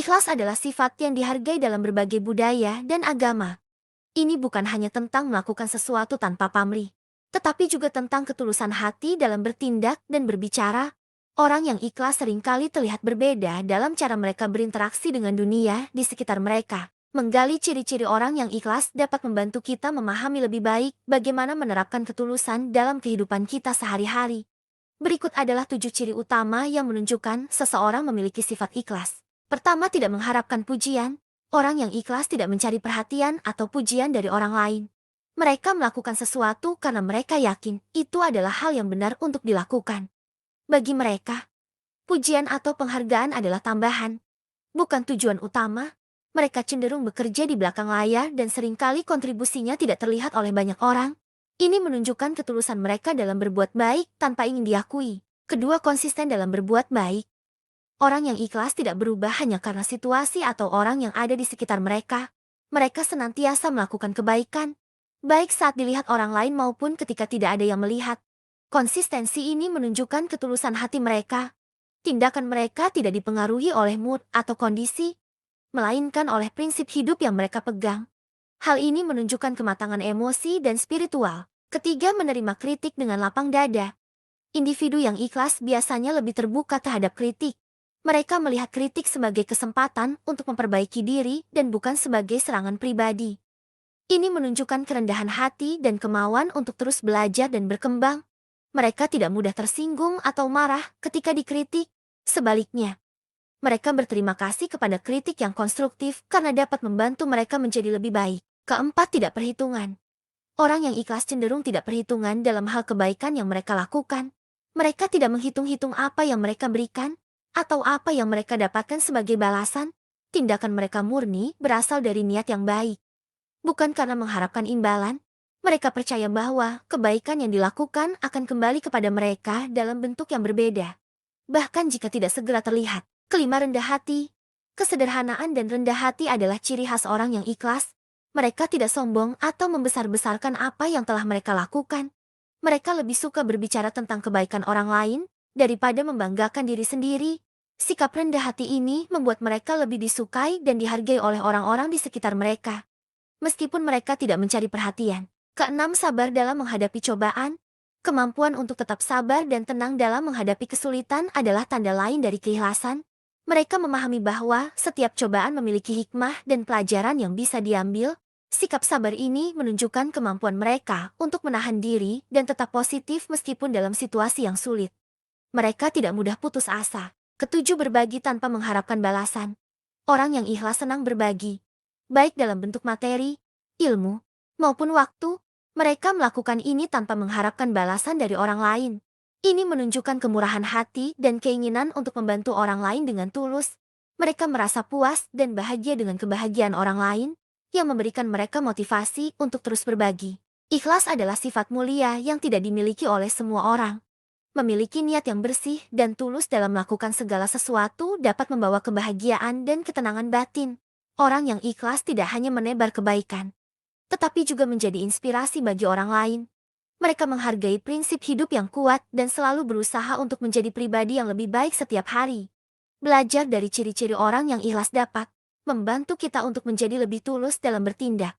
Ikhlas adalah sifat yang dihargai dalam berbagai budaya dan agama. Ini bukan hanya tentang melakukan sesuatu tanpa pamrih, tetapi juga tentang ketulusan hati dalam bertindak dan berbicara. Orang yang ikhlas seringkali terlihat berbeda dalam cara mereka berinteraksi dengan dunia di sekitar mereka. Menggali ciri-ciri orang yang ikhlas dapat membantu kita memahami lebih baik bagaimana menerapkan ketulusan dalam kehidupan kita sehari-hari. Berikut adalah 7 ciri utama yang menunjukkan seseorang memiliki sifat ikhlas. Pertama, tidak mengharapkan pujian. Orang yang ikhlas tidak mencari perhatian atau pujian dari orang lain. Mereka melakukan sesuatu karena mereka yakin itu adalah hal yang benar untuk dilakukan. Bagi mereka, pujian atau penghargaan adalah tambahan, bukan tujuan utama. Mereka cenderung bekerja di belakang layar dan seringkali kontribusinya tidak terlihat oleh banyak orang. Ini menunjukkan ketulusan mereka dalam berbuat baik tanpa ingin diakui. Kedua, konsisten dalam berbuat baik. Orang yang ikhlas tidak berubah hanya karena situasi atau orang yang ada di sekitar mereka. Mereka senantiasa melakukan kebaikan, baik saat dilihat orang lain maupun ketika tidak ada yang melihat. Konsistensi ini menunjukkan ketulusan hati mereka. Tindakan mereka tidak dipengaruhi oleh mood atau kondisi, melainkan oleh prinsip hidup yang mereka pegang. Hal ini menunjukkan kematangan emosi dan spiritual. Ketiga, menerima kritik dengan lapang dada. Individu yang ikhlas biasanya lebih terbuka terhadap kritik. Mereka melihat kritik sebagai kesempatan untuk memperbaiki diri dan bukan sebagai serangan pribadi. Ini menunjukkan kerendahan hati dan kemauan untuk terus belajar dan berkembang. Mereka tidak mudah tersinggung atau marah ketika dikritik. Sebaliknya, mereka berterima kasih kepada kritik yang konstruktif karena dapat membantu mereka menjadi lebih baik. Keempat, tidak perhitungan. Orang yang ikhlas cenderung tidak perhitungan dalam hal kebaikan yang mereka lakukan. Mereka tidak menghitung-hitung apa yang mereka berikan atau apa yang mereka dapatkan sebagai balasan. Tindakan mereka murni berasal dari niat yang baik, bukan karena mengharapkan imbalan. Mereka percaya bahwa kebaikan yang dilakukan akan kembali kepada mereka dalam bentuk yang berbeda, bahkan jika tidak segera terlihat. Kelima, rendah hati. Kesederhanaan dan rendah hati adalah ciri khas orang yang ikhlas. Mereka tidak sombong atau membesar-besarkan apa yang telah mereka lakukan. Mereka lebih suka berbicara tentang kebaikan orang lain daripada membanggakan diri sendiri. Sikap rendah hati ini membuat mereka lebih disukai dan dihargai oleh orang-orang di sekitar mereka, meskipun mereka tidak mencari perhatian. Keenam, sabar dalam menghadapi cobaan. Kemampuan untuk tetap sabar dan tenang dalam menghadapi kesulitan adalah tanda lain dari keikhlasan. Mereka memahami bahwa setiap cobaan memiliki hikmah dan pelajaran yang bisa diambil. Sikap sabar ini menunjukkan kemampuan mereka untuk menahan diri dan tetap positif meskipun dalam situasi yang sulit. Mereka tidak mudah putus asa. Ketujuh, berbagi tanpa mengharapkan balasan. Orang yang ikhlas senang berbagi, baik dalam bentuk materi, ilmu, maupun waktu. Mereka melakukan ini tanpa mengharapkan balasan dari orang lain. Ini menunjukkan kemurahan hati dan keinginan untuk membantu orang lain dengan tulus. Mereka merasa puas dan bahagia dengan kebahagiaan orang lain, yang memberikan mereka motivasi untuk terus berbagi. Ikhlas adalah sifat mulia yang tidak dimiliki oleh semua orang. Memiliki niat yang bersih dan tulus dalam melakukan segala sesuatu dapat membawa kebahagiaan dan ketenangan batin. Orang yang ikhlas tidak hanya menebar kebaikan, tetapi juga menjadi inspirasi bagi orang lain. Mereka menghargai prinsip hidup yang kuat dan selalu berusaha untuk menjadi pribadi yang lebih baik setiap hari. Belajar dari ciri-ciri orang yang ikhlas dapat membantu kita untuk menjadi lebih tulus dalam bertindak,